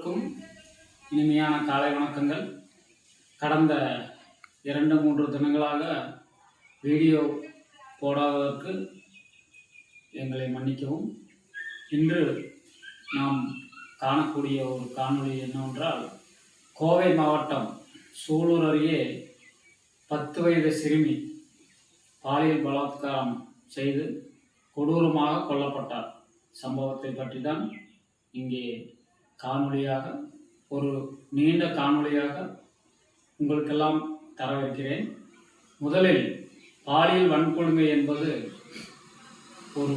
எல்லோருக்கும் இனிமையான காலை வணக்கங்கள். கடந்த 2-3 தினங்களாக வீடியோ போடாததற்கு எங்களை மன்னிக்கவும். இன்று நாம் காணக்கூடிய ஒரு காணொளி என்னவென்றால், கோவை மாவட்டம் சூலூர் அருகே 10 வயது சிறுமி பாலியல் பலாத்காரம் செய்து கொடூரமாக கொல்லப்பட்டார். சம்பவத்தை பற்றி தான் இங்கே காணொளியாக, ஒரு நீண்ட காணொளியாக உங்களுக்கெல்லாம் தரவிருக்கிறேன். முதலில், பாலியல் வன்கொடுமை என்பது ஒரு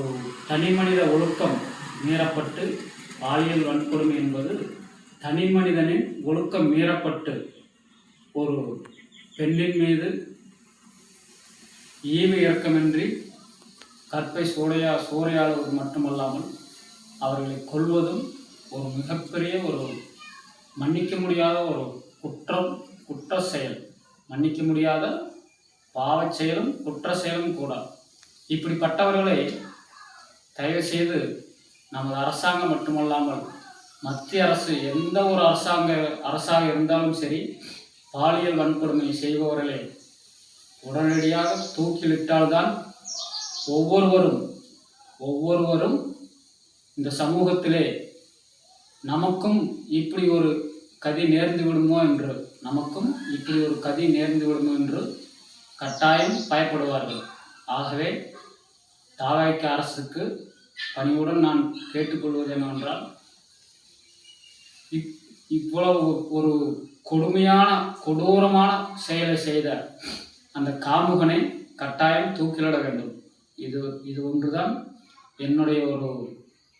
தனிமனித ஒழுக்கம் மீறப்பட்டு, பாலியல் வன்கொடுமை என்பது தனிமனிதனின் ஒழுக்கம் மீறப்பட்டு ஒரு பெண்ணின் மீது ஈவு இரக்கமின்றி கற்பை சூறையாடுவது மட்டுமல்லாமல் அவர்களை கொல்வதும் ஒரு மிகப்பெரிய ஒரு மன்னிக்க முடியாத ஒரு குற்ற செயல், மன்னிக்க முடியாத பாவச் செயலும் குற்ற செயலும் கூட. இப்படிப்பட்டவர்களை தயவு செய்து நமது அரசாங்கம் மட்டுமல்லாமல் மத்திய அரசு, எந்த ஒரு அரசாக இருந்தாலும் சரி, பாலியல் வன்கொடுமை செய்பவர்களை உடனடியாக தூக்கிலிட்டால்தான் ஒவ்வொருவரும் இந்த சமூகத்திலே நமக்கும் இப்படி ஒரு கதி நேர்ந்து விடுமோ என்று கட்டாயம் பயப்படுவார்கள். ஆகவே தாவேக அரசுக்கு பணிவுடன் நான் கேட்டுக்கொள்வது என்னவென்றால், இவ்வளவு ஒரு கொடூரமான செயலை செய்த அந்த காமுகனை கட்டாயம் தூக்கிலிட வேண்டும். இது ஒன்றுதான் என்னுடைய ஒரு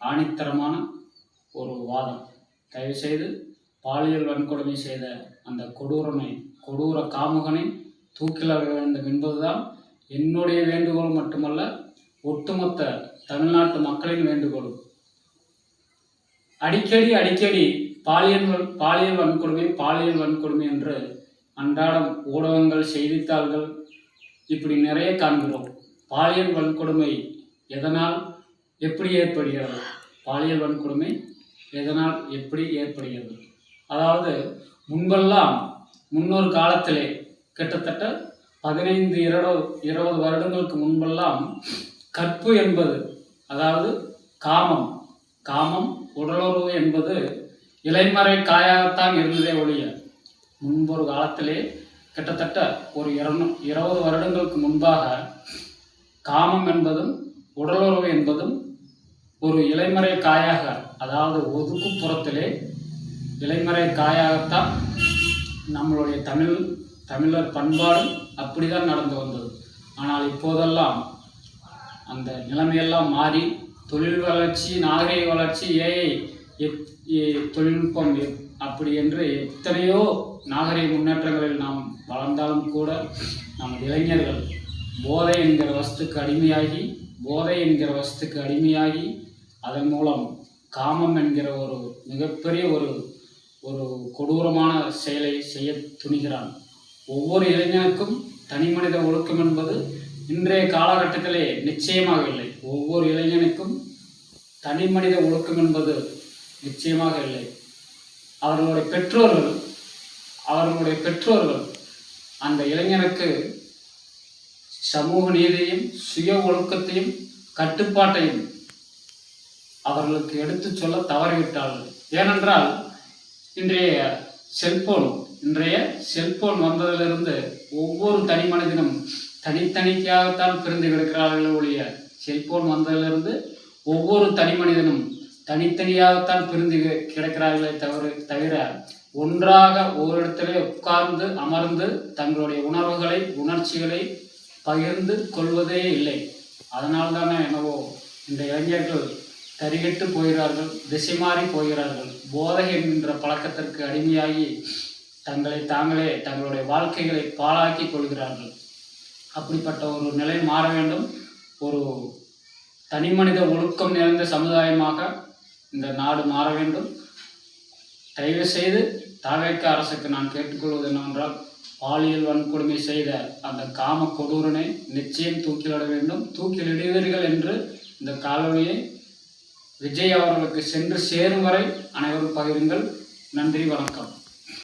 ஆணித்தரமான ஒரு வாதம். தயவுசெய்து பாலியல் வன்கொடுமை செய்த அந்த கொடூர காமுகனை தூக்கிலிட வேண்டும் என்பதுதான் என்னுடைய வேண்டுகோள் மட்டுமல்ல, ஒட்டுமொத்த தமிழ்நாட்டு மக்களின் வேண்டுகோள். அடிக்கடி பாலியல் வன்கொடுமை என்று அன்றாடம் ஊடகங்கள், செய்தித்தாள்கள் இப்படி நிறைய காண்கிறோம். பாலியல் வன்கொடுமை எதனால் எப்படி ஏற்படுகிறது? பாலியல் வன்கொடுமை எதனால் எப்படி ஏற்படுகிறது? அதாவது, முன்னொரு காலத்திலே, கிட்டத்தட்ட 15-20 வருடங்களுக்கு முன்பெல்லாம் கற்பு என்பது, அதாவது காமம் உடலுறவு என்பது இலைமறை காயாகத்தான் இருந்ததே ஒழிய, முன்பொரு காலத்திலே கிட்டத்தட்ட ஒரு 20 வருடங்களுக்கு முன்பாக காமம் என்பதும் உடலுறவு என்பதும் ஒரு இலைமறை காயாக, அதாவது ஒதுக்குப்புறத்திலே இலைமறை காயாகத்தான் நம்மளுடைய தமிழர் பண்பாடு அப்படிதான் நடந்து வந்தது. ஆனால் இப்போதெல்லாம் அந்த நிலைமையெல்லாம் மாறி, தொழில் வளர்ச்சி, நாகரிக வளர்ச்சி, தொழில்நுட்பம் அப்படி என்று எத்தனையோ நாகரிக முன்னேற்றங்களில் நாம் வளர்ந்தாலும் கூட, நமது இளைஞர்கள் போதை என்கிற வஸ்துக்கு அடிமையாகி அதன் மூலம் காமம் என்கிற ஒரு மிகப்பெரிய ஒரு கொடூரமான செயலை செய்ய துணிகிறான். ஒவ்வொரு இளைஞனுக்கும் தனிமனித ஒழுக்கம் என்பது இன்றைய காலகட்டத்திலே நிச்சயமாக இல்லை. ஒவ்வொரு இளைஞனுக்கும் தனிமனித ஒழுக்கம் என்பது நிச்சயமாக இல்லை. அவர்களுடைய பெற்றோர்கள் அந்த இளைஞனுக்கு சமூக நீதியையும் சுய ஒழுக்கத்தையும் கட்டுப்பாட்டையும் அவர்களுக்கு எடுத்து சொல்ல தவறிவிட்டார்கள். ஏனென்றால், இன்றைய செல்போன் வந்ததிலிருந்து ஒவ்வொரு தனி மனிதனும் தனித்தனிக்காகத்தான் பிரிந்து கிடக்கிறார்களே ஒழிய, செல்போன் வந்ததிலிருந்து ஒவ்வொரு தனி மனிதனும் தனித்தனியாகத்தான் பிரிந்து கிடக்கிறார்களே தவிர ஒன்றாக ஓரிடத்திலே உட்கார்ந்து அமர்ந்து தங்களுடைய உணர்ச்சிகளை பகிர்ந்து கொள்வதே இல்லை. அதனால்தானே என்னவோ இந்த இளைஞர்கள் தரிகெட்டு போகிறார்கள், திசை மாறி போகிறார்கள். போதை என்கின்ற பழக்கத்திற்கு அடிமையாகி தங்களுடைய வாழ்க்கைகளை பாழாக்கி கொள்கிறார்கள். அப்படிப்பட்ட ஒரு நிலை மாற வேண்டும். ஒரு தனிமனித ஒழுக்கம் நிறைந்த சமுதாயமாக இந்த நாடு மாற வேண்டும். தயவு செய்து தாவேக அரசுக்கு நான் கேட்டுக்கொள்வது என்னவென்றால், பாலியல் வன்கொடுமை செய்த அந்த காம கொடூரனை நிச்சயம் தூக்கிலிட வேண்டும். தூக்கிலிடுவீர்கள் என்று இந்த காணொளியை விஜய் அவர்களுக்கு சென்று சேரும் வரை அனைவரும் பகிருங்கள். நன்றி, வணக்கம்.